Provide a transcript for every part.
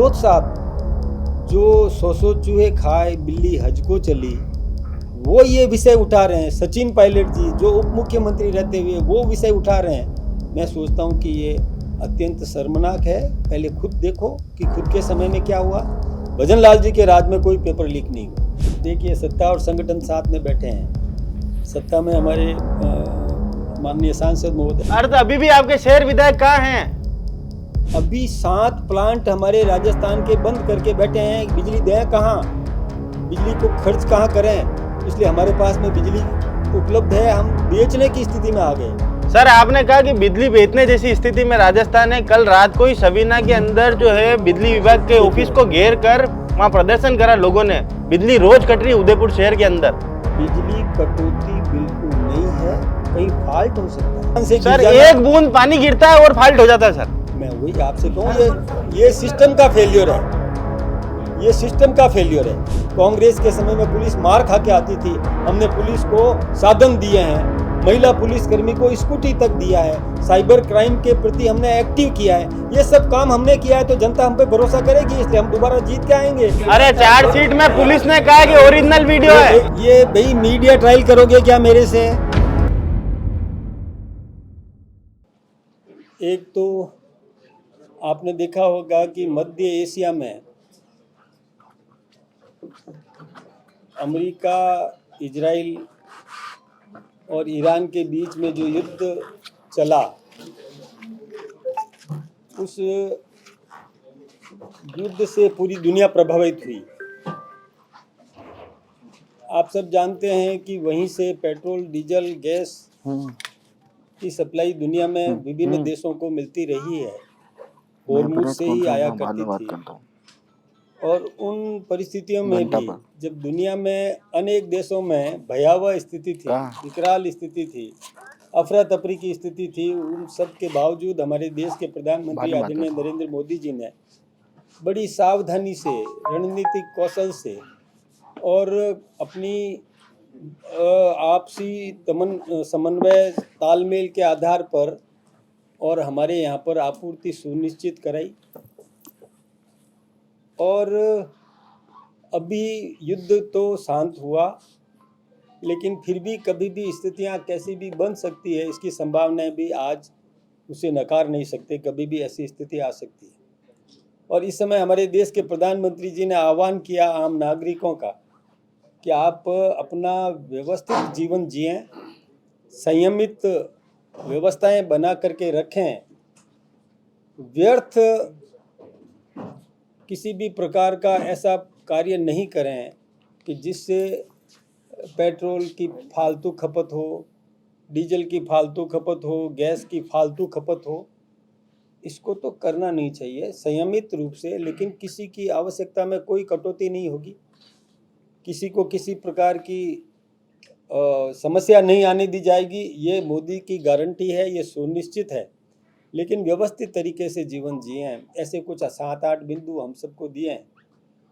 गहलोत साहब जो सौ चूहे खाए बिल्ली हज को चली, वो ये विषय उठा रहे हैं। सचिन पायलट जी जो उप मुख्यमंत्री रहते हुए वो विषय उठा रहे हैं। मैं सोचता हूँ कि ये अत्यंत शर्मनाक है। पहले खुद देखो कि खुद के समय में क्या हुआ। भजन लाल जी के राज में कोई पेपर लीक नहीं हुआ। देखिए, सत्ता और संगठन साथ में बैठे हैं। सत्ता में हमारे माननीय सांसद महोदय। अर्थ अभी भी आपके शहर विधायक कहाँ हैं? अभी 7 प्लांट हमारे राजस्थान के बंद करके बैठे हैं। बिजली दें कहाँ, बिजली को खर्च कहाँ करें, इसलिए हमारे पास में बिजली उपलब्ध है, हम बेचने की स्थिति में आ गए। सर, आपने कहा कि बिजली बेचने जैसी स्थिति में राजस्थान है। कल रात को ही सबीना के अंदर जो है बिजली विभाग के ऑफिस को घेर कर वहाँ प्रदर्शन करा लोगों ने। बिजली रोज कट रही उदयपुर शहर के अंदर। बिजली कटौती बिल्कुल नहीं है, कहीं फॉल्ट हो सकता है सर, एक बूंद पानी गिरता है और फॉल्ट हो जाता है। सर, मैं वही आपसे कहूँ, ये सिस्टम का फेल्योर है। ये सिस्टम का फेल्योर है। कांग्रेस के समय में पुलिस मार खा के आती थी, हमने पुलिस को साधन दिए हैं। महिला पुलिसकर्मी को स्कूटी तक दिया है। साइबर क्राइम के प्रति हमने एक्टिव किया है। ये सब काम हमने किया है तो जनता हम पे भरोसा करेगी, इसलिए हम दोबारा जीत के आएंगे। अरे चार्जशीट में पुलिस ने कहा कि ओरिजिनल वीडियो है। ये भाई मीडिया ट्रायल करोगे क्या मेरे से? एक तो आपने देखा होगा कि मध्य एशिया में अमेरिका, इजराइल और ईरान के बीच में जो युद्ध चला, उस युद्ध से पूरी दुनिया प्रभावित हुई। आप सब जानते हैं कि वहीं से पेट्रोल, डीजल, गैस की सप्लाई दुनिया में विभिन्न देशों को मिलती रही है। होर्मुज से ही आया करती थी। और उन परिस्थितियों में भी जब दुनिया में अनेक देशों में भयावह स्थिति थी, विकराल स्थिति थी, अफरा तफरी की स्थिति थी, उन सब के बावजूद हमारे देश के प्रधानमंत्री आदरणीय नरेंद्र मोदी जी ने बड़ी सावधानी से, रणनीतिक कौशल से और अपनी आपसी समन्वय तालमेल के आधार पर और हमारे यहाँ पर आपूर्ति सुनिश्चित कराई। और अभी युद्ध तो शांत हुआ, लेकिन फिर भी कभी भी स्थितियाँ कैसी भी बन सकती है, इसकी संभावनाएं भी आज उसे नकार नहीं सकते। कभी भी ऐसी स्थिति आ सकती है। और इस समय हमारे देश के प्रधानमंत्री जी ने आह्वान किया आम नागरिकों का कि आप अपना व्यवस्थित जीवन जिएं, संयमित व्यवस्थाएं बना करके रखें, व्यर्थ किसी भी प्रकार का ऐसा कार्य नहीं करें कि जिससे पेट्रोल की फालतू खपत हो, डीजल की फालतू खपत हो, गैस की फालतू खपत हो। इसको तो करना नहीं चाहिए संयमित रूप से, लेकिन किसी की आवश्यकता में कोई कटौती नहीं होगी। किसी को किसी प्रकार की समस्या नहीं आने दी जाएगी, ये मोदी की गारंटी है, ये सुनिश्चित है। लेकिन व्यवस्थित तरीके से जीवन जिए हैं। ऐसे कुछ 7-8 बिंदु हम सबको दिए हैं।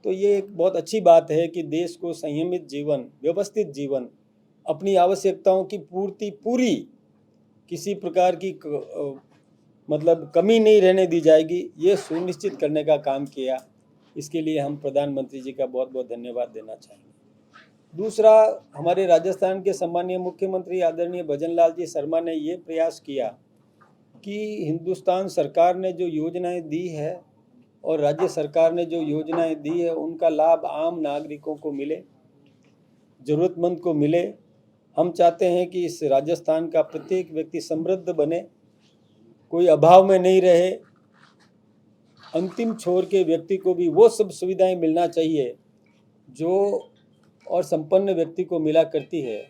तो ये एक बहुत अच्छी बात है कि देश को संयमित जीवन, व्यवस्थित जीवन, अपनी आवश्यकताओं की पूर्ति पूरी, किसी प्रकार की मतलब कमी नहीं रहने दी जाएगी, ये सुनिश्चित करने का काम किया। इसके लिए हम प्रधानमंत्री जी का बहुत बहुत धन्यवाद देना चाहेंगे। दूसरा, हमारे राजस्थान के सम्मानीय मुख्यमंत्री आदरणीय भजन लाल जी शर्मा ने ये प्रयास किया कि हिंदुस्तान सरकार ने जो योजनाएं दी है और राज्य सरकार ने जो योजनाएं दी है, उनका लाभ आम नागरिकों को मिले, ज़रूरतमंद को मिले। हम चाहते हैं कि इस राजस्थान का प्रत्येक व्यक्ति समृद्ध बने, कोई अभाव में नहीं रहे। अंतिम छोर के व्यक्ति को भी वो सब सुविधाएं मिलना चाहिए जो और संपन्न व्यक्ति को मिला करती है।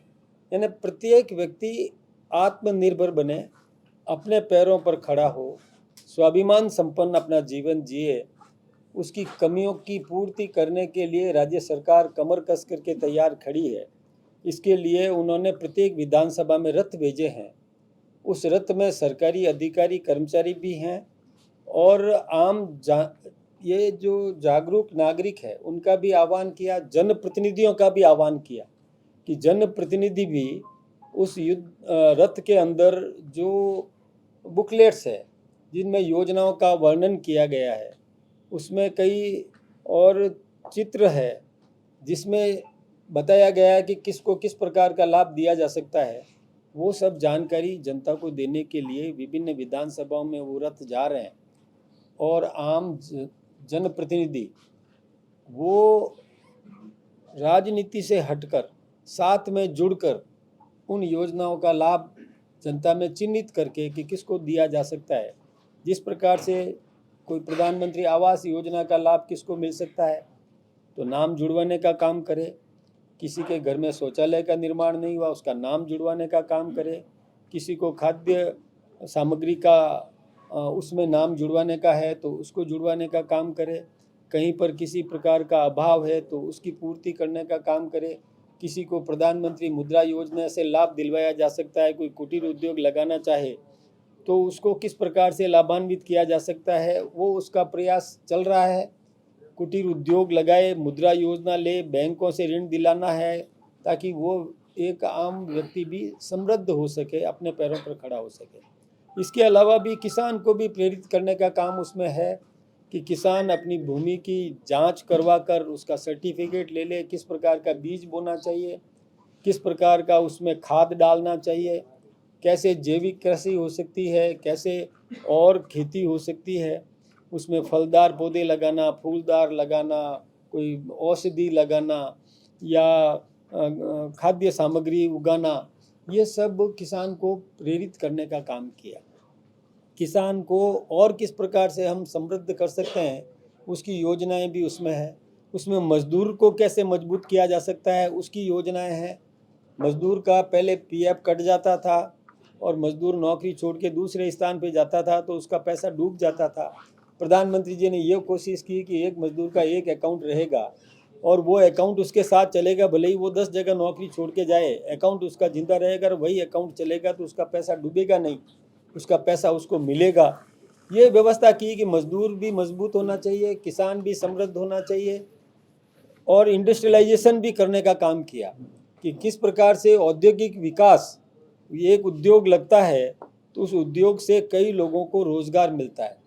यानी प्रत्येक व्यक्ति आत्मनिर्भर बने, अपने पैरों पर खड़ा हो, स्वाभिमान संपन्न अपना जीवन जिए। उसकी कमियों की पूर्ति करने के लिए राज्य सरकार कमर कस करके तैयार खड़ी है। इसके लिए उन्होंने प्रत्येक विधानसभा में रथ भेजे हैं। उस रथ में सरकारी अधिकारी, कर्मचारी भी हैं और ये जो जागरूक नागरिक है उनका भी आह्वान किया, जनप्रतिनिधियों का भी आह्वान किया कि जनप्रतिनिधि भी उस रथ के अंदर जो बुकलेट्स है जिनमें योजनाओं का वर्णन किया गया है, उसमें कई और चित्र है जिसमें बताया गया है कि किसको किस प्रकार का लाभ दिया जा सकता है। वो सब जानकारी जनता को देने के लिए विभिन्न विधानसभाओं में वो रथ जा रहे हैं और आम जनप्रतिनिधि वो राजनीति से हटकर साथ में जुड़कर उन योजनाओं का लाभ जनता में चिन्हित करके कि किसको दिया जा सकता है। जिस प्रकार से कोई प्रधानमंत्री आवास योजना का लाभ किसको मिल सकता है, तो नाम जुड़वाने का काम करे। किसी के घर में शौचालय का निर्माण नहीं हुआ, उसका नाम जुड़वाने का काम करे। किसी को खाद्य सामग्री का उसमें नाम जुड़वाने का है तो उसको जुड़वाने का काम करे। कहीं पर किसी प्रकार का अभाव है तो उसकी पूर्ति करने का काम करे। किसी को प्रधानमंत्री मुद्रा योजना से लाभ दिलवाया जा सकता है, कोई कुटीर उद्योग लगाना चाहे तो उसको किस प्रकार से लाभान्वित किया जा सकता है, वो उसका प्रयास चल रहा है। कुटीर उद्योग लगाए, मुद्रा योजना ले, बैंकों से ऋण दिलाना है ताकि वो एक आम व्यक्ति भी समृद्ध हो सके, अपने पैरों पर खड़ा हो सके। इसके अलावा भी किसान को भी प्रेरित करने का काम उसमें है कि किसान अपनी भूमि की जांच करवा कर उसका सर्टिफिकेट ले ले, किस प्रकार का बीज बोना चाहिए, किस प्रकार का उसमें खाद डालना चाहिए, कैसे जैविक कृषि हो सकती है, कैसे और खेती हो सकती है, उसमें फलदार पौधे लगाना, फूलदार लगाना, कोई औषधि लगाना या खाद्य सामग्री उगाना, ये सब किसान को प्रेरित करने का काम किया। किसान को और किस प्रकार से हम समृद्ध कर सकते हैं उसकी योजनाएं भी उसमें है। उसमें मजदूर को कैसे मजबूत किया जा सकता है उसकी योजनाएं हैं। मजदूर का पहले पीएफ कट जाता था और मजदूर नौकरी छोड़ के दूसरे स्थान पे जाता था तो उसका पैसा डूब जाता था। प्रधानमंत्री जी ने ये कोशिश की कि एक मजदूर का एक अकाउंट रहेगा और वो अकाउंट उसके साथ चलेगा, भले ही वो 10 जगह नौकरी छोड़ के जाए, अकाउंट उसका जिंदा रहेगा और वही अकाउंट चलेगा तो उसका पैसा डूबेगा नहीं, उसका पैसा उसको मिलेगा। ये व्यवस्था की कि मजदूर भी मजबूत होना चाहिए, किसान भी समृद्ध होना चाहिए और इंडस्ट्रियलाइजेशन भी करने का काम किया कि किस प्रकार से औद्योगिक विकास, एक उद्योग लगता है तो उस उद्योग से कई लोगों को रोजगार मिलता है।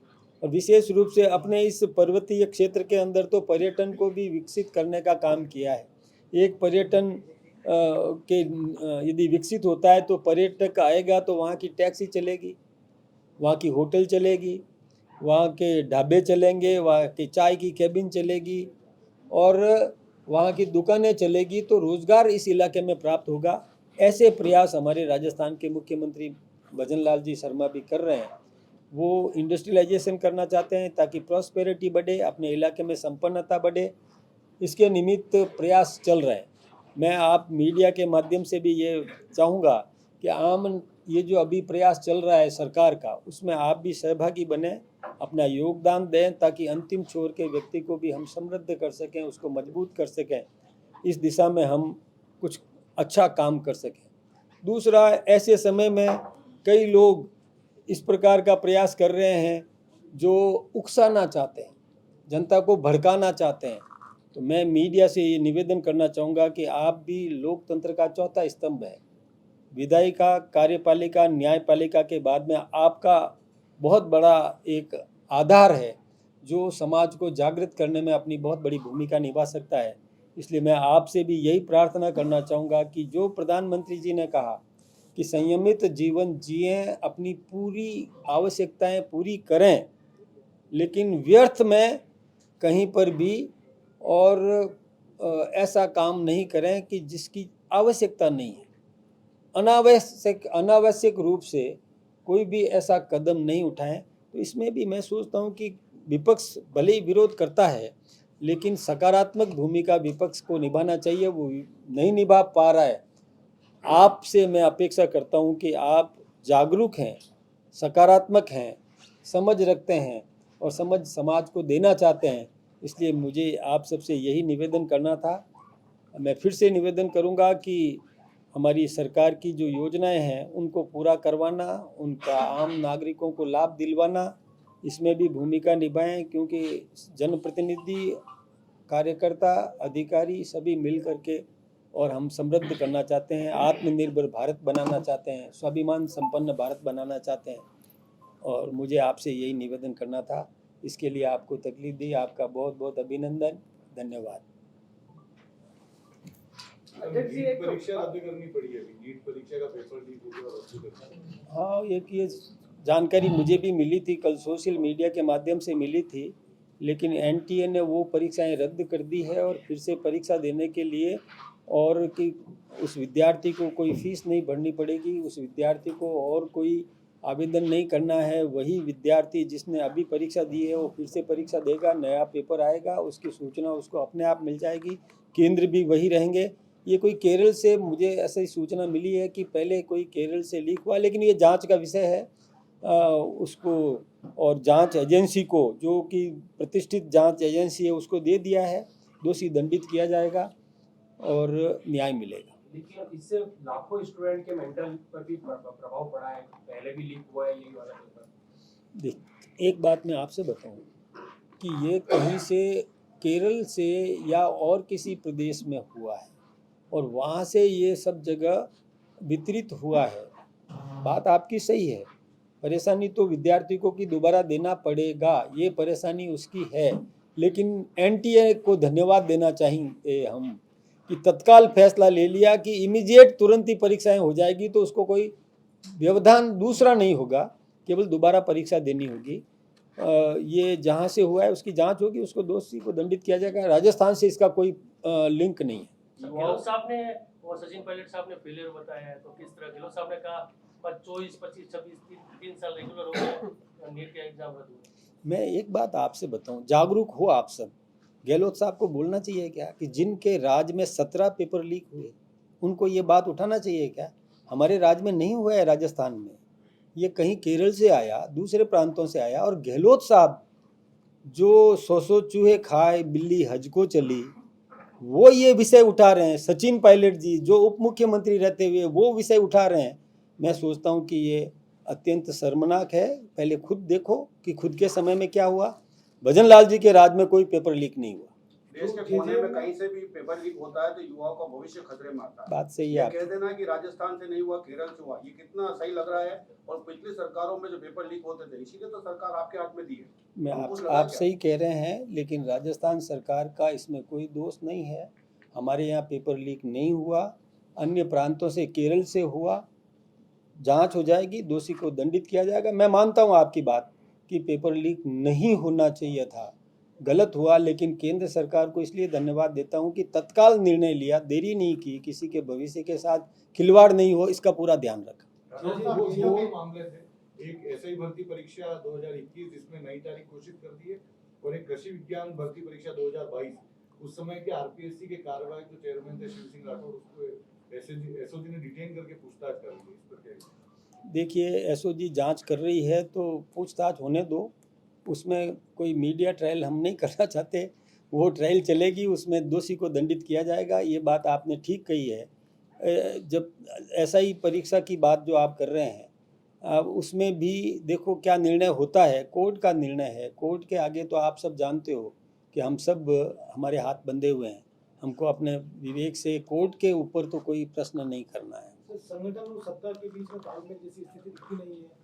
और विशेष रूप से अपने इस पर्वतीय क्षेत्र के अंदर तो पर्यटन को भी विकसित करने का काम किया है। एक पर्यटन के यदि विकसित होता है तो पर्यटक आएगा तो वहाँ की टैक्सी चलेगी, वहाँ की होटल चलेगी, वहाँ के ढाबे चलेंगे, वहाँ की चाय की केबिन चलेगी और वहाँ की दुकानें चलेगी, तो रोज़गार इस इलाके में प्राप्त होगा। ऐसे प्रयास हमारे राजस्थान के मुख्यमंत्री भजन लाल जी शर्मा भी कर रहे हैं। वो इंडस्ट्रियलाइजेशन करना चाहते हैं ताकि प्रॉस्पेरिटी बढ़े, अपने इलाके में संपन्नता बढ़े। इसके निमित्त प्रयास चल रहे हैं। मैं आप मीडिया के माध्यम से भी ये चाहूँगा कि आम ये जो अभी प्रयास चल रहा है सरकार का, उसमें आप भी सहभागी बने, अपना योगदान दें ताकि अंतिम छोर के व्यक्ति को भी हम समृद्ध कर सकें, उसको मजबूत कर सकें, इस दिशा में हम कुछ अच्छा काम कर सकें। दूसरा, ऐसे समय में कई लोग इस प्रकार का प्रयास कर रहे हैं जो उकसाना चाहते हैं, जनता को भड़काना चाहते हैं। तो मैं मीडिया से ये निवेदन करना चाहूँगा कि आप भी लोकतंत्र का चौथा स्तंभ है। विधायिका, कार्यपालिका, न्यायपालिका के बाद में आपका बहुत बड़ा एक आधार है जो समाज को जागृत करने में अपनी बहुत बड़ी भूमिका निभा सकता है। इसलिए मैं आपसे भी यही प्रार्थना करना चाहूँगा कि जो प्रधानमंत्री जी ने कहा कि संयमित जीवन जिएं, अपनी पूरी आवश्यकताएं पूरी करें, लेकिन व्यर्थ में कहीं पर भी और ऐसा काम नहीं करें कि जिसकी आवश्यकता नहीं है। अनावश्यक रूप से कोई भी ऐसा कदम नहीं उठाएं। तो इसमें भी मैं सोचता हूं कि विपक्ष भले ही विरोध करता है, लेकिन सकारात्मक भूमिका विपक्ष को निभाना चाहिए, वो नहीं निभा पा रहा है। आपसे मैं अपेक्षा करता हूं कि आप जागरूक हैं, सकारात्मक हैं, समझ रखते हैं और समझ समाज को देना चाहते हैं। इसलिए मुझे आप सबसे यही निवेदन करना था। मैं फिर से निवेदन करूंगा कि हमारी सरकार की जो योजनाएं हैं उनको पूरा करवाना, उनका आम नागरिकों को लाभ दिलवाना, इसमें भी भूमिका निभाएं, क्योंकि जनप्रतिनिधि, कार्यकर्ता, अधिकारी सभी मिल करके और हम समृद्ध करना चाहते हैं, आत्मनिर्भर भारत बनाना चाहते हैं, स्वाभिमान संपन्न भारत बनाना चाहते हैं। और मुझे आपसे यही निवेदन करना था। इसके लिए आपको तकलीफ दी, आपका बहुत बहुत अभिनंदन, धन्यवाद। नीट परीक्षा रद्द करनी पड़ी है अभी, नीट परीक्षा का पेपर लीक हो गया और रद्द करना। हाँ, ये जानकारी मुझे भी मिली थी, कल सोशल मीडिया के माध्यम से मिली थी, लेकिन एनटीए ने वो परीक्षाएं रद्द कर दी है और फिर से परीक्षा देने के लिए, और कि उस विद्यार्थी को कोई फीस नहीं भरनी पड़ेगी, उस विद्यार्थी को और कोई आवेदन नहीं करना है। वही विद्यार्थी जिसने अभी परीक्षा दी है वो फिर से परीक्षा देगा, नया पेपर आएगा, उसकी सूचना उसको अपने आप मिल जाएगी, केंद्र भी वही रहेंगे। ये कोई केरल से, मुझे ऐसी सूचना मिली है कि पहले कोई केरल से लीक हुआ, लेकिन ये जांच का विषय है, उसको और जांच एजेंसी को, जो कि प्रतिष्ठित जांच एजेंसी है, उसको दे दिया है। दोषी दंडित किया जाएगा और न्याय मिलेगा। लेकिन इससे लाखों स्टूडेंट के मेंटल पर भी प्रभाव पड़ा है, पहले भी लीक हुआ है यही वाला पेपर। देख, एक बात मैं आपसे बताऊं कि ये कहीं से केरल से या और किसी प्रदेश में हुआ है और वहाँ से ये सब जगह वितरित हुआ है। बात आपकी सही है, परेशानी तो विद्यार्थी को कि दोबारा देना पड़ेगा, ये परेशानी उसकी है, लेकिन एनटीए को धन्यवाद देना चाहिए हम कि तत्काल फैसला ले लिया कि इमीडिएट तुरंत ही परीक्षाएं हो जाएगी, तो उसको कोई व्यवधान दूसरा नहीं होगा, केवल दोबारा परीक्षा देनी होगी। ये जहाँ से हुआ है उसकी जांच होगी, उसको दोषी को दंडित किया जाएगा। राजस्थान से इसका कोई लिंक नहीं है। गहलोत साहब ने और सचिन पायलट साहब ने फेलियर बताया है, तो किस तरह? गहलोत साहब ने कहा 24, 25, 26, 3 साल रेगुलर हो गए, नीट का एग्जाम रद्द हुआ। मैं एक बात आपसे बताऊं, जागरूक हो आप सब। गहलोत साहब को बोलना चाहिए क्या कि जिनके राज्य में 17 पेपर लीक हुए, उनको ये बात उठाना चाहिए क्या? हमारे राज्य में नहीं हुआ है, राजस्थान में, ये कहीं केरल से आया, दूसरे प्रांतों से आया। और गहलोत साहब जो 100 चूहे खाए बिल्ली हज को चली, वो ये विषय उठा रहे हैं। सचिन पायलट जी जो उप मुख्यमंत्री रहते हुए वो विषय उठा रहे हैं। मैं सोचता हूँ कि ये अत्यंत शर्मनाक है। पहले खुद देखो कि खुद के समय में क्या हुआ। भजन लाल जी के राज में कोई पेपर लीक नहीं हुआ। देश के कोने में कहीं से भी पेपर लीक होता है तो युवाओं का भविष्य खतरे में आता है। बात सही है। कह देना कि राजस्थान से नहीं हुआ, केरल से हुआ, ये कितना सही लग रहा है। और पिछली सरकारों में जो पेपर लीक होते थे, इसीलिए तो सरकार आपके हाथ में दी है। मैं आप सही कह रहे हैं, लेकिन राजस्थान सरकार का इसमें कोई दोष नहीं है। हमारे यहाँ पेपर लीक नहीं हुआ, अन्य प्रांतों से, केरल से हुआ। जांच हो जाएगी, दोषी को दंडित किया जाएगा। मैं मानता हूँ आपकी बात कि पेपर लीक नहीं होना चाहिए था, गलत हुआ, लेकिन केंद्र सरकार को इसलिए धन्यवाद देता हूँ कि तत्काल निर्णय लिया, देरी नहीं की, किसी के भविष्य के साथ खिलवाड़ नहीं हो, इसका पूरा ध्यान रखा। दो मामले थे, एक एसआई भर्ती परीक्षा 2021 जिसमें नई तारीख घोषित कर दी है, और एक कृषि विज्ञान भर्ती परीक्षा 2022। उस समय के आरपीएससी के कार्यवाहक जो चेयरमैन थे शिव सिंह राठौर, उसको एसओजी ने डिटेन करके पूछताछ कर ली। इस पर क्या? देखिए, एसओजी जांच कर रही है तो पूछताछ होने दो, उसमें कोई मीडिया ट्रायल हम नहीं करना चाहते। वो ट्रायल चलेगी, उसमें दोषी को दंडित किया जाएगा। ये बात आपने ठीक कही है। जब ऐसा ही परीक्षा की बात जो आप कर रहे हैं, अब उसमें भी देखो क्या निर्णय होता है, कोर्ट का निर्णय है। कोर्ट के आगे तो आप सब जानते हो कि हम सब, हमारे हाथ बंधे हुए हैं। हमको अपने विवेक से कोर्ट के ऊपर तो कोई प्रश्न नहीं करना है। संगठन और सत्ता के बीच में तालमेल जैसी स्थिति दिखती नहीं है।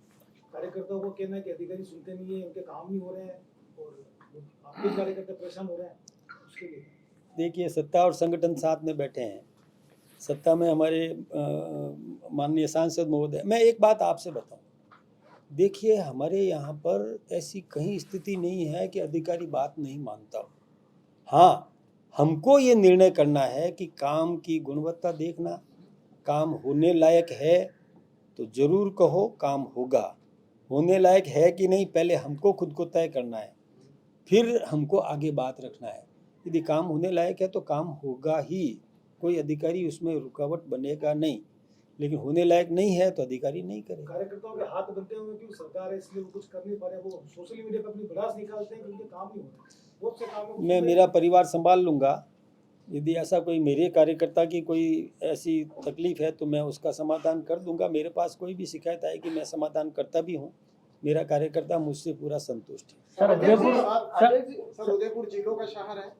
कार्यकर्ताओं को कहना है कि अधिकारी सुनते नहीं है, उनके काम नहीं हो रहे हैं और आपके कार्यकर्ता परेशान हो रहे हैं। उसके लिए देखिए, सत्ता और संगठन साथ में बैठे हैं। सत्ता में हमारे माननीय सांसद महोदय। मैं एक बात आपसे बताऊं, देखिए हमारे यहाँ पर ऐसी कहीं स्थिति नहीं है कि अधिकारी बात नहीं मानता हो। हाँ, हमको ये निर्णय करना है कि काम की गुणवत्ता देखना, काम होने लायक है तो ज़रूर कहो काम होगा, होने लायक है कि नहीं पहले हमको खुद को तय करना है, फिर हमको आगे बात रखना है। यदि काम होने लायक है तो काम होगा ही, कोई अधिकारी उसमें रुकावट बनेगा नहीं। लेकिन होने लायक नहीं है तो अधिकारी नहीं करे। कार्यकर्ताओं के हाथ बंधे हुए क्यों सरकार है, इसलिए वो कुछ कर नहीं पा रहे। वो सोशल मीडिया पर अपनी भड़ास निकालते हैं कि उनके काम नहीं हो रहे। बहुत से काम मैं मेरा परिवार संभाल लूँगा। यदि ऐसा कोई मेरे कार्यकर्ता की कोई ऐसी तकलीफ है तो मैं उसका समाधान कर दूंगा। मेरे पास कोई भी शिकायत आएगी मैं समाधान करता भी हूँ। मेरा कार्यकर्ता मुझसे पूरा संतुष्ट है। सर उदयपुर झीलों का शहर है,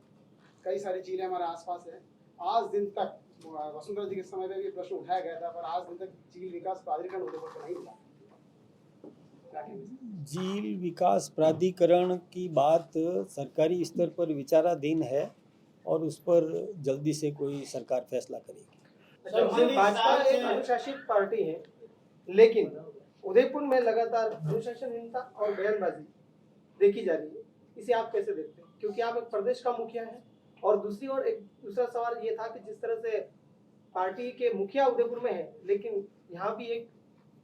कई सारी झीलें हमारे आसपास है। आज दिन तक वसुंधरा जी के समय में भी प्रश्न उठाया गया था, पर आज दिन तक झील विकास प्राधिकरण उदयपुर को नहीं मिला। झील विकास प्राधिकरण की बात सरकारी स्तर पर विचाराधीन है और उस पर जल्दी से कोई सरकार फैसला करेगी। भाजपा एक अनुशासित पार्टी है, लेकिन उदयपुर में लगातार अनुशासनहीनता और बयानबाजी देखी जा रही है, इसे आप कैसे देखते हैं? क्योंकि आप एक प्रदेश का मुखिया हैं, और दूसरी ओर एक दूसरा सवाल ये था कि जिस तरह से पार्टी के मुखिया उदयपुर में है, लेकिन यहाँ भी एक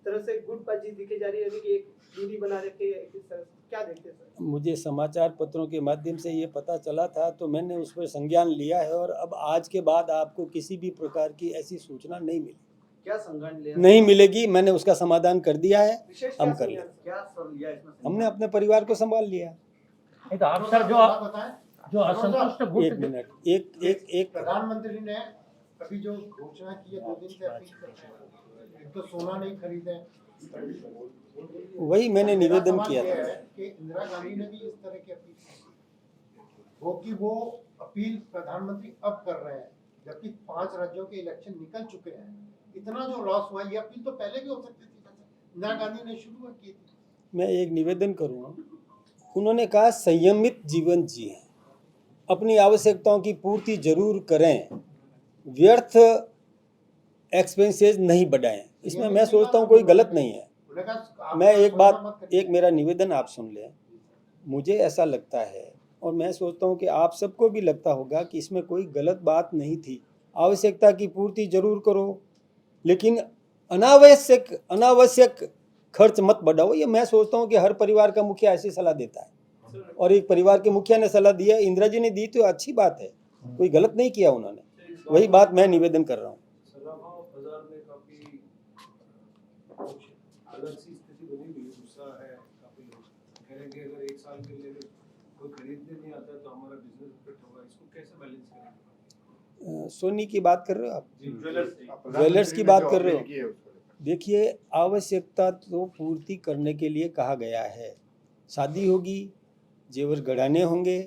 तरह से गुटबाजी दिखी जा रही है कि एक दूरी बना रखी है, किस तरह से क्या देखते हैं सर? मुझे समाचार पत्रों के माध्यम से ये पता चला था तो मैंने उस पर संज्ञान लिया है और अब आज के बाद आपको किसी भी प्रकार की ऐसी सूचना नहीं मिलेगी। क्या संज्ञान लिया? नहीं मिलेगी, मैंने उसका समाधान कर दिया है, विशेष हम क्या कर संज्ञान? क्या सर लिया इसमें? हमने अपने परिवार को संभाल लिया। नहीं तो आप सर जो असंतुष्ट एक गुट मिनट, एक प्रधानमंत्री ने अभी जो घोषणा की है 2 दिन से अपील कर रहे हैं, एक तो सोना नहीं खरीदे, वही मैंने निवेदन किया सवाल ये था। है कि इंदिरा गांधी ने भी इस तरह की अपील की वो कि वो अपील प्रधानमंत्री अब कर रहे हैं, जबकि 5 राज्यों के इलेक्शन निकल चुके हैं। इतना जो लॉस हुआ, ये अपील तो पहले भी हो सकती थी, इंदिरा गांधी ने शुरू की थी। मैं एक निवेदन करूँगा, उन्होंने कहा संयमित जीवन जिए, अपनी आवश्यकताओं की पूर्ति जरूर करें, व्यर्थ एक्सपेंसेस नहीं बढ़ाएं। इसमें मैं सोचता हूँ कोई गलत नहीं है। मैं एक मेरा निवेदन आप सुन लें। मुझे ऐसा लगता है और मैं सोचता हूँ कि आप सबको भी लगता होगा कि इसमें कोई गलत बात नहीं थी। आवश्यकता की पूर्ति जरूर करो, लेकिन अनावश्यक खर्च मत बढ़ाओ। ये मैं सोचता हूँ कि हर परिवार का मुखिया ऐसी सलाह देता है और एक परिवार के मुखिया ने सलाह दी है, इंदिरा जी ने दी तो अच्छी बात है, कोई गलत नहीं किया उन्होंने। वही बात मैं निवेदन कर रहा हूँ। बाजार में काफी अलग सी स्थिति बनी हुई है, गुस्सा है, काफी लोग कह रहे हैं कि अगर 1 साल के लिए कोई खरीदने नहीं आता तो हमारा बिजनेस इफेक्ट होगा, इसको कैसे बैलेंस करेंगे? सोनी की बात कर रहे हो आप, ज्वेलर्स की बात कर रहे हो। देखिए, आवश्यकता तो पूर्ति करने के लिए कहा गया है। शादी होगी, जेवर गढ़ाने होंगे,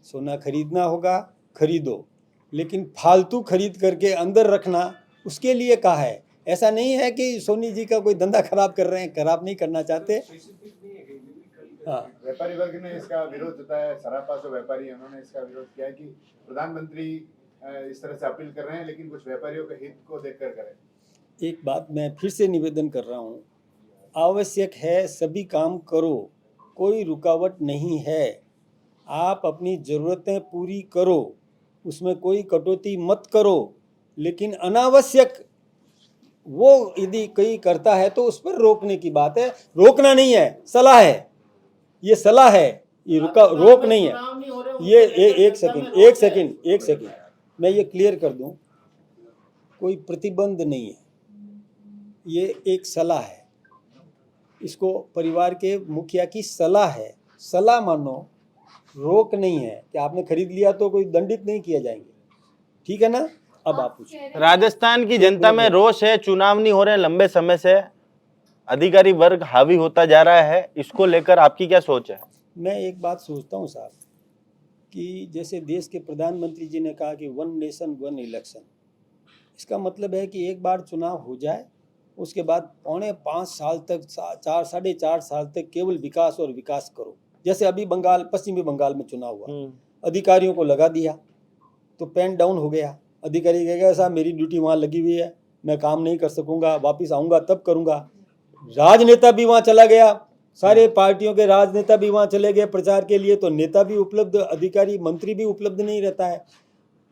सोना खरीदना होगा, खरीदो, लेकिन फालतू खरीद करके अंदर रखना उसके लिए कहा है। ऐसा नहीं है कि सोनी जी का कोई धंधा खराब कर रहे हैं, खराब नहीं करना चाहते। हाँ, व्यापारी वर्ग ने इसका विरोध जताया। सराफा जो व्यापारी है उन्होंने इसका विरोध किया है कि प्रधानमंत्री इस तरह से अपील कर रहे हैं, लेकिन कुछ व्यापारियों के हित को देखकर करें। एक बात मैं फिर से निवेदन कर रहा हूँ, आवश्यक है सभी काम करो, कोई रुकावट नहीं है। आप अपनी ज़रूरतें पूरी करो, उसमें कोई कटौती मत करो, लेकिन अनावश्यक वो यदि कोई करता है तो उस पर रोकने की बात है। रोकना नहीं है, सलाह है, ये सलाह है, ये रोक नहीं है। ये एक सेकंड मैं ये क्लियर कर दूं, कोई प्रतिबंध नहीं है, ये एक सलाह है। इसको परिवार के मुखिया की सलाह है, सलाह मानो, रोक नहीं है कि आपने खरीद लिया तो कोई दंडित नहीं किया जाएंगे। ठीक है ना? अब आप पूछिए। राजस्थान की जनता में रोष है, चुनाव नहीं हो रहे लंबे समय से, अधिकारी वर्ग हावी होता जा रहा है, इसको लेकर आपकी क्या सोच है? मैं एक बात सोचता हूँ साहब कि जैसे देश के प्रधानमंत्री जी ने कहा कि 1 नेशन 1 इलेक्शन, इसका मतलब है कि एक बार चुनाव हो जाए, उसके बाद 4.5 साल तक, 4.5 साल तक केवल विकास और विकास करो। जैसे अभी पश्चिमी बंगाल में चुनाव हुआ, अधिकारियों को लगा दिया तो पेन डाउन हो गया। अधिकारी कहेगा साहब मेरी ड्यूटी वहाँ लगी हुई है, मैं काम नहीं कर सकूंगा, वापस आऊँगा तब करूँगा। राजनेता भी वहाँ चला गया, सारे पार्टियों के राजनेता भी वहाँ चले गए प्रचार के लिए, तो नेता भी उपलब्ध, अधिकारी मंत्री भी उपलब्ध नहीं रहता है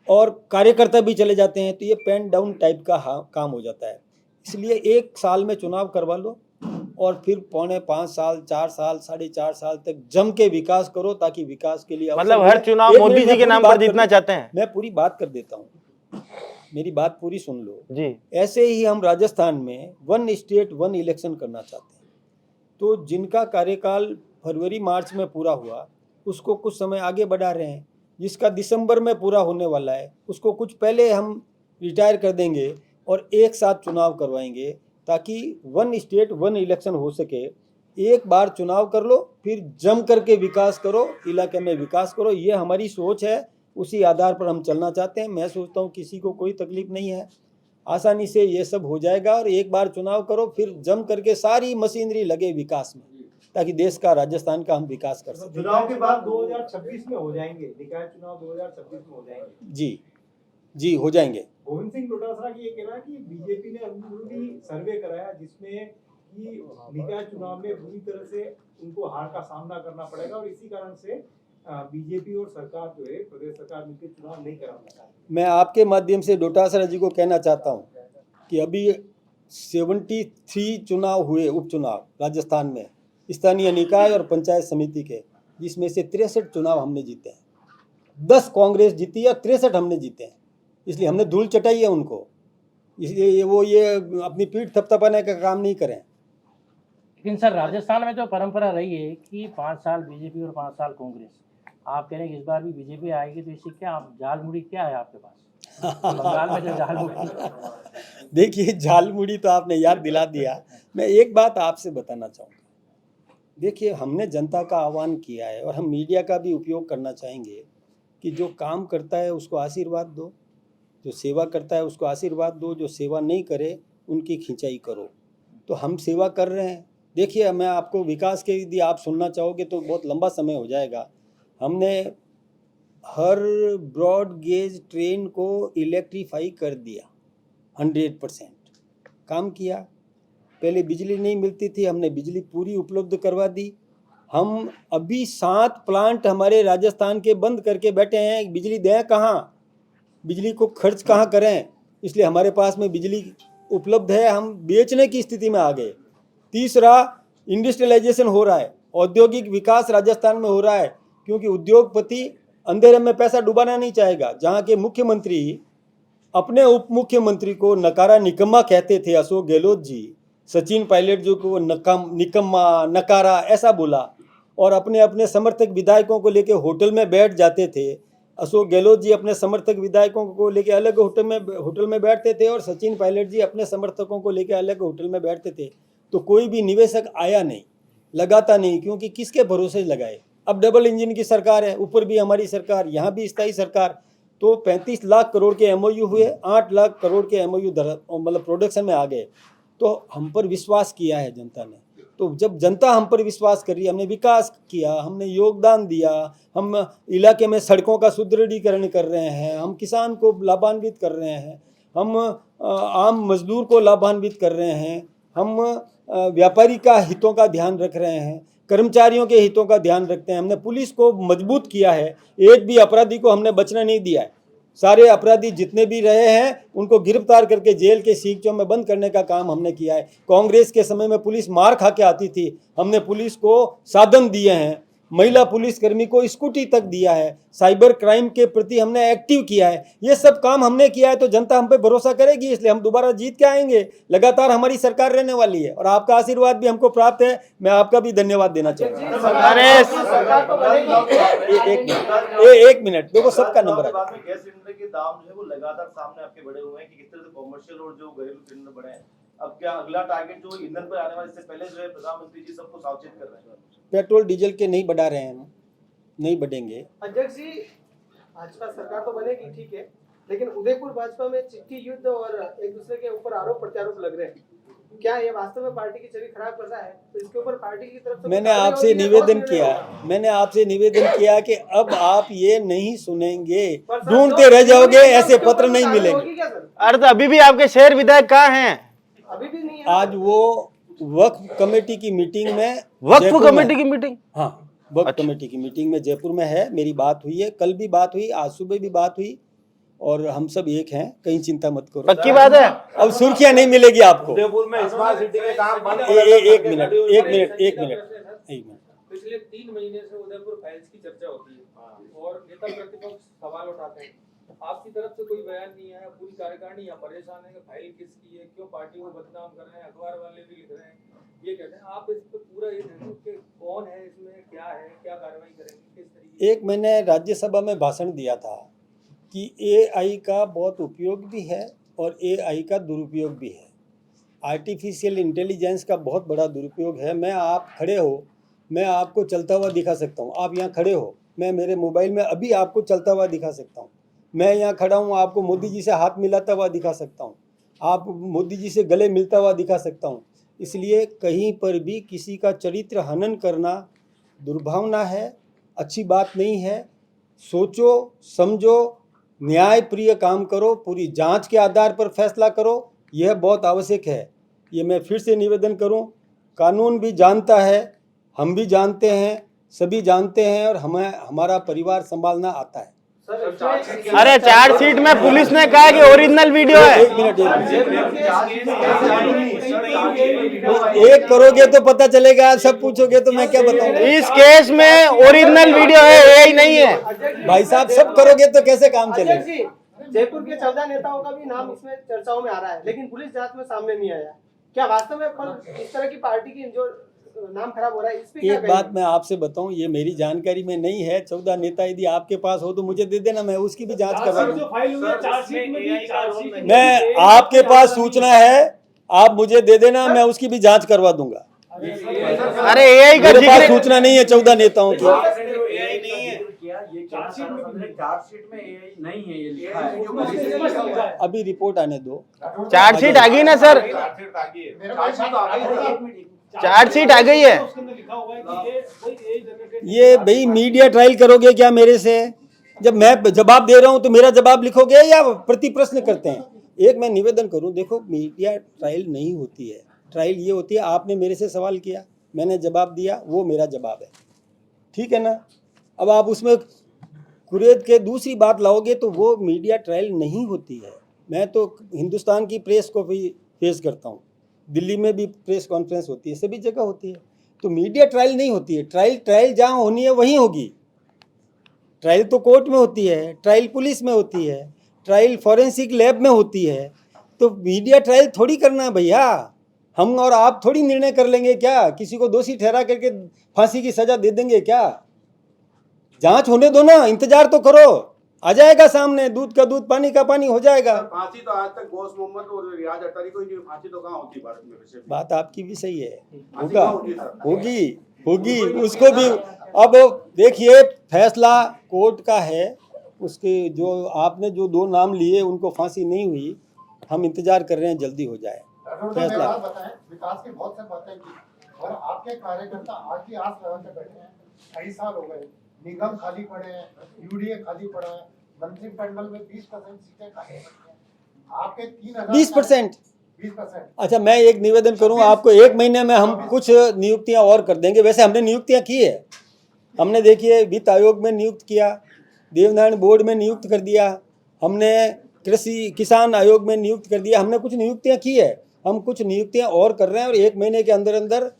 और कार्यकर्ता भी चले जाते हैं, तो ये पेन डाउन टाइप का काम हो जाता है। इसलिए 1 साल में चुनाव करवा लो और फिर 4.5 साल, 4 साल, 4.5 साल तक जम के विकास करो, ताकि विकास के लिए मतलब हर चुनाव मोदी जी के नाम पर जीतना चाहते हैं। मैं पूरी बात कर देता हूँ, मेरी बात पूरी सुन लो जी। ऐसे ही हम राजस्थान में 1 स्टेट 1 इलेक्शन करना चाहते हैं। तो जिनका कार्यकाल फरवरी मार्च में पूरा हुआ उसको कुछ समय आगे बढ़ा रहे हैं, जिसका दिसंबर में पूरा होने वाला है उसको कुछ पहले हम रिटायर कर देंगे और एक साथ चुनाव करवाएंगे, ताकि 1 स्टेट 1 इलेक्शन हो सके। एक बार चुनाव कर लो, फिर जम करके विकास करो, इलाके में विकास करो। ये हमारी सोच है, उसी आधार पर हम चलना चाहते हैं। मैं सोचता हूँ किसी को कोई तकलीफ नहीं है, आसानी से ये सब हो जाएगा। और एक बार चुनाव करो, फिर जम करके सारी मशीनरी लगे विकास में। ताकि देश का, राजस्थान का हम विकास कर सकें। चुनाव के बाद 2026 में हो जाएंगे, निकाय चुनाव 2026 में हो जाएंगे। जी हो जाएंगे। गोविंद सिंह डोटासरा की ये कहना है कि बीजेपी ने अंदरूनी सर्वे कराया जिसमें कि निकाय चुनाव में बुरी तरह से उनको हार का सामना करना पड़ेगा और इसी कारण से बीजेपी और सरकार जो है, प्रदेश सरकार मिलकर चुनाव नहीं कराना चाहती। मैं आपके माध्यम से डोटासरा जी को कहना चाहता हूँ कि अभी 73 चुनाव हुए, उपचुनाव राजस्थान में, स्थानीय निकाय और पंचायत समिति के, जिसमें से 63 चुनाव हमने जीते हैं। 10 कांग्रेस जीती है, 63 हमने जीते हैं। इसलिए हमने धूल चटाई है उनको, इसलिए वो ये अपनी पीठ थपथपाने का काम नहीं करें। लेकिन सर, राजस्थान में जो परंपरा रही है कि 5 साल बीजेपी और 5 साल कांग्रेस, आप कह रहे हैं कि इस बार भी बीजेपी आएगी, तो इससे क्या जाल मुड़ी क्या है आपके पास बंगाल में जो जाल मुड़ी? देखिए, जाल मुड़ी तो आपने याद दिला दिया। मैं एक बात आपसे बताना चाहूँगा। देखिए, हमने जनता का आह्वान किया है और हम मीडिया का भी उपयोग करना चाहेंगे कि जो काम करता है उसको आशीर्वाद दो, जो सेवा करता है उसको आशीर्वाद दो, जो सेवा नहीं करे उनकी खिंचाई करो। तो हम सेवा कर रहे हैं। देखिए, मैं आपको विकास के यदि आप सुनना चाहोगे तो बहुत लंबा समय हो जाएगा। हमने हर ब्रॉड गेज ट्रेन को इलेक्ट्रीफाई कर दिया, 100% काम किया। पहले बिजली नहीं मिलती थी, हमने बिजली पूरी उपलब्ध करवा दी। हम अभी 7 प्लांट हमारे राजस्थान के बंद करके बैठे हैं। बिजली दें कहाँ, बिजली को खर्च कहाँ करें, इसलिए हमारे पास में बिजली उपलब्ध है, हम बेचने की स्थिति में आ गए। तीसरा, इंडस्ट्रियलाइजेशन हो रहा है, औद्योगिक विकास राजस्थान में हो रहा है, क्योंकि उद्योगपति अंधेरे में पैसा डुबाना नहीं चाहेगा। जहाँ के मुख्यमंत्री अपने उप मुख्यमंत्री को नकारा निकम्मा कहते थे, अशोक गहलोत जी, सचिन पायलट जो को निकम्मा नकारा ऐसा बोला, और अपने अपने समर्थक विधायकों को लेकर होटल में बैठ जाते थे। अशोक गहलोत जी अपने समर्थक विधायकों को लेकर अलग होटल में बैठते थे और सचिन पायलट जी अपने समर्थकों को लेकर अलग होटल में बैठते थे। तो कोई भी निवेशक आया नहीं, लगाता नहीं, क्योंकि किसके भरोसे लगाए। अब डबल इंजन की सरकार है, ऊपर भी हमारी सरकार, यहाँ भी स्थायी सरकार। तो 35 लाख करोड़ के MOU हुए, 8 लाख करोड़ के MOU मतलब प्रोडक्शन में आ गए। तो हम पर विश्वास किया है जनता ने। तो जब जनता हम पर विश्वास कर रही है, हमने विकास किया, हमने योगदान दिया, हम इलाके में सड़कों का सुदृढ़ीकरण कर रहे हैं, हम किसान को लाभान्वित कर रहे हैं, हम आम मजदूर को लाभान्वित कर रहे हैं, हम व्यापारी का हितों का ध्यान रख रहे हैं, कर्मचारियों के हितों का ध्यान रखते हैं। हमने पुलिस को मजबूत किया है, एक भी अपराधी को हमने बचने नहीं दिया है। सारे अपराधी जितने भी रहे हैं उनको गिरफ्तार करके जेल के सीखचों में बंद करने का काम हमने किया है। कांग्रेस के समय में पुलिस मार खा के आती थी, हमने पुलिस को साधन दिए हैं, महिला पुलिसकर्मी को स्कूटी तक दिया है, साइबर क्राइम के प्रति हमने एक्टिव किया है। ये सब काम हमने किया है, तो जनता हम पे भरोसा करेगी, इसलिए हम दोबारा जीत के आएंगे। लगातार हमारी सरकार रहने वाली है और आपका आशीर्वाद भी हमको प्राप्त है। मैं आपका भी धन्यवाद देना चाहूँगा। एक मिनट, देखो सबका नंबर है। गैस सिलेंडर के दाम जो है वो लगातार सामने आपके बढ़े हुए हैं कि किस तरह से कॉमर्शियल और जो घरेलू सिलेंडर बढ़े हैं। अब क्या अगला टारगेट जो ईंधन पर आने वाले, इससे पहले जो है प्रधानमंत्री जी सबको सावचेत कर रहे हैं? पेट्रोल डीजल के नहीं बढ़ा रहे हैं, हम नहीं बढ़ेंगे। अध्यक्ष जी, भाजपा सरकार तो बनेगी ठीक है, लेकिन उदयपुर भाजपा में चिट्ठी युद्ध और एक दूसरे के ऊपर आरोप प्रत्यारोप लग रहे हैं। क्या ये वास्तव में पार्टी की छवि खराब कर रहा है? तो इसके ऊपर पार्टी की तरफ से मैंने आपसे निवेदन किया कि अब आप ये नहीं सुनेंगे, ढूंढते रह जाओगे, ऐसे पत्र नहीं मिलेंगे। अरे तो अभी भी आपके शहर विधायक कहाँ हैं? अभी भी नहीं है। आज वो वक्फ कमेटी की मीटिंग में, वक्फ कमेटी की मीटिंग, हाँ वक्फ कमेटी की मीटिंग में जयपुर में है। मेरी बात हुई है, कल भी बात हुई, आज सुबह भी बात हुई, और हम सब एक हैं, कहीं चिंता मत करो। पक्की बात है? अब सुर्खियां नहीं मिलेगी आपको। उदयपुर में स्मार्ट सिटी के काम बंद। एक मिनट। पिछले 3 महीने से उदयपुर फाइल्स की चर्चा होती है और नेता प्रतिपक्ष सवाल उठाते हैं। आपकी तरफ से कोई बयान नहीं आया, पूरी कार्यकारिणी यहाँ परेशान है कि फाइल किसकी है, क्यों पार्टी को बदनाम कर रहे हैं, अखबार वाले भी लिख रहे हैं, ये कहते हैं। आप इस पर पूरा ये देखो कि कौन है इसमें, क्या है, क्या कार्रवाई करेंगे, किस तरीके? एक मैंने राज्यसभा में भाषण दिया था कि AI का बहुत उपयोग भी है और AI का दुरुपयोग भी है। आर्टिफिशियल इंटेलिजेंस का बहुत बड़ा दुरुपयोग है। आप खड़े हो, मैं आपको चलता हुआ दिखा सकता हूँ। आप यहाँ खड़े हो, मैं मेरे मोबाइल में अभी आपको चलता हुआ दिखा सकता हूँ। मैं यहाँ खड़ा हूँ, आपको मोदी जी से हाथ मिलाता हुआ दिखा सकता हूँ, आप मोदी जी से गले मिलता हुआ दिखा सकता हूँ। इसलिए कहीं पर भी किसी का चरित्र हनन करना दुर्भावना है, अच्छी बात नहीं है। सोचो समझो, न्यायप्रिय काम करो, पूरी जांच के आधार पर फैसला करो, यह बहुत आवश्यक है। ये मैं फिर से निवेदन करूं, कानून भी जानता है, हम भी जानते हैं, सभी जानते हैं, और हमें हमारा परिवार संभालना आता है। अरे चार्जशीट में पुलिस ने कहा कि ओरिजिनल वीडियो है। एक मिनट एक करोगे तो पता चलेगा, सब पूछोगे तो मैं क्या बताऊंगा। इस केस में ओरिजिनल वीडियो है, यही नहीं है। भाई साहब सब करोगे तो कैसे काम चलेगा। जयपुर के 14 नेताओं का भी नाम इसमें चर्चाओं में आ रहा है, लेकिन पुलिस जांच में सामने नहीं आया। क्या वास्तव में इस तरह की पार्टी की जो नाम खराब हो रहा है, इस पे क्या एक बात मैं आपसे बताऊं, ये मेरी जानकारी में नहीं है। 14 नेता यदि आपके पास हो तो मुझे दे देना, मैं उसकी भी जांच करवा दूंगा। मैं आपके पास सूचना है, आप मुझे दे देना, मैं उसकी भी जांच करवा दूंगा। अरे एआई का मेरे पास सूचना नहीं है 14 नेताओं की। अभी रिपोर्ट आने दो। चार्जशीट आ गई ना सर, चार्जशीट आ गई है। ये भाई मीडिया ट्रायल करोगे क्या मेरे से? जब मैं जवाब दे रहा हूं तो मेरा जवाब लिखोगे या प्रति प्रश्न करते हैं? एक मैं निवेदन करूं, देखो मीडिया ट्रायल नहीं होती है, ट्रायल ये होती है आपने मेरे से सवाल किया, मैंने जवाब दिया, वो मेरा जवाब है, ठीक है ना। अब आप उसमें कुरेद के दूसरी बात लाओगे तो वो मीडिया ट्रायल नहीं होती है। मैं तो हिंदुस्तान की प्रेस को भी फेस करता हूँ, दिल्ली में भी प्रेस कॉन्फ्रेंस होती है, सभी जगह होती है। तो मीडिया ट्रायल नहीं होती है। ट्रायल जहाँ होनी है वहीं होगी। ट्रायल तो कोर्ट में होती है, ट्रायल पुलिस में होती है, ट्रायल फॉरेंसिक लैब में होती है। तो मीडिया ट्रायल थोड़ी करना है भैया, हम और आप थोड़ी निर्णय कर लेंगे क्या? किसी को दोषी ठहरा करके फांसी की सजा दे देंगे क्या? जांच होने दो ना, इंतजार तो करो, आ जाएगा सामने, दूध का दूध पानी का पानी हो जाएगा। फांसी तो आज तक बोस मोहम्मद और रियाज अटारी को ही नहीं, फांसी तो कहाँ होती भारत में वैसे। बात आपकी भी सही है, होगा, होगी उसको भी। अब देखिए फैसला कोर्ट का है, उसके जो आपने जो 2 नाम लिए उनको फांसी नहीं हुई, हम इंतजार कर रहे हैं जल्दी हो जाए फैसला। विकास की बहुत से बातें की और आपके कार्यकर्ता आज की आस लगा के बैठे हैं। कई साल हो गए, निगम खाली पड़े हैं, यूडीए खाली पड़ा है, मंत्रिमंडल में 20% सीटें खाली हैं। आपके 20%। 20%। अच्छा मैं एक निवेदन करूं आपको, 1 महीने में हम कुछ नियुक्तियां और कर देंगे। वैसे हमने नियुक्तियां की है, हमने देखिए वित्त आयोग में नियुक्त किया, देवनारायण बोर्ड में नियुक्त कर दिया, हमने कृषि किसान आयोग में नियुक्त कर दिया, हमने कुछ नियुक्तियां की है। हम कुछ नियुक्तियां और कर रहे हैं और 1 महीने के अंदर अंदर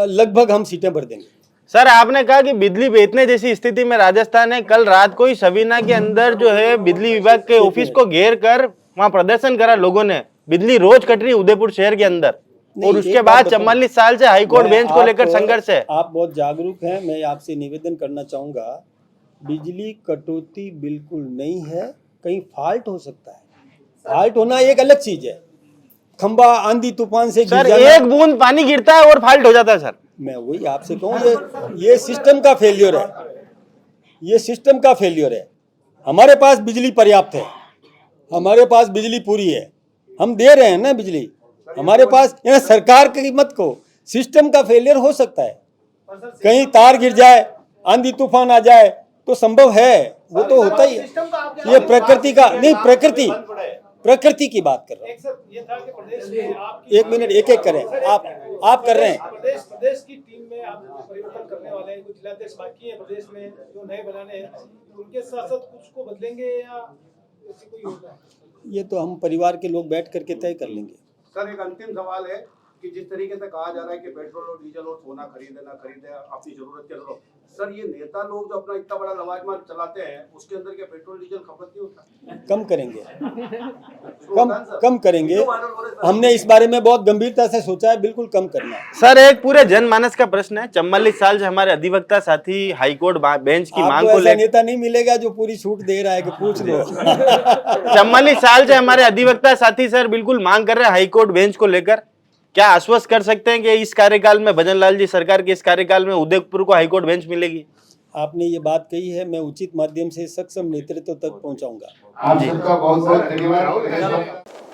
लगभग हम सीटें भर देंगे। सर आपने कहा कि बिजली बेचने जैसी स्थिति में राजस्थान है, कल रात को ही सवीना के अंदर जो है बिजली विभाग के ऑफिस को घेर कर वहां प्रदर्शन करा लोगों ने। बिजली रोज कट रही उदयपुर शहर के अंदर, और उसके बाद 44 साल से हाईकोर्ट बेंच को लेकर संघर्ष है। आप बहुत जागरूक हैं, मैं आपसे निवेदन करना चाहूंगा, बिजली कटौती बिल्कुल नहीं है, कहीं फॉल्ट हो सकता है। फॉल्ट होना एक अलग चीज है, खंबा आंधी तूफान से सर एक बूंद पानी गिरता है और फॉल्ट हो जाता है। सर मैं वही आपसे कहूँ, ये सिस्टम का फेलियर है, ये सिस्टम का फेलियर है। हमारे पास बिजली पर्याप्त है, हमारे पास बिजली पूरी है, हम दे रहे हैं ना बिजली हमारे पास। यहाँ सरकार की मत को, सिस्टम का फेलियर हो सकता है, कहीं तार गिर जाए, आंधी तूफान आ जाए तो संभव है, वो तो होता ही है। ये प्रकृति का नहीं, प्रकृति की बात कर रहा हूँ। 1 मिनट एक करें, आप कर रहे हैं। प्रदेश की टीम में आप परिवर्तन करने वाले हैं, कुछ जिलाध्यक्ष बाकी हैं प्रदेश में जो नए बनाने हैं, उनके साथ साथ कुछ को बदलेंगे या ऐसी कोई योजना? ये तो हम परिवार के लोग बैठ करके तय कर लेंगे। सर एक अंतिम सवाल है कि जिस तरीके से कहा जा रहा है कि पेट्रोल और डीजल और सोना खरीदे अपनी जरूरत के अनुरूप, सर ये नेता लोग जो अपना इतना बड़ा लवाजमा चलाते हैं उसके अंदर क्या पेट्रोल डीजल खपत नहीं होता? कम करेंगे, कम करेंगे। हमने इस बारे में बहुत गंभीरता से सोचा है, बिल्कुल कम करना है। सर एक पूरे जनमानस का प्रश्न है, 44 साल से हमारे अधिवक्ता साथी हाईकोर्ट बेंच की मांग को लेकर, नेता नहीं मिलेगा जो पूरी छूट दे रहा है कि पूछ लो। 44 साल से हमारे अधिवक्ता साथी सर बिल्कुल मांग कर रहे हैं हाईकोर्ट बेंच को लेकर। क्या आश्वस्त कर सकते हैं कि इस कार्यकाल में भजन लाल जी सरकार के इस कार्यकाल में उदयपुर को हाईकोर्ट बेंच मिलेगी? आपने ये बात कही है, मैं उचित माध्यम से सक्षम नेतृत्व तक पहुंचाऊंगा। आप सबका बहुत बहुत धन्यवाद।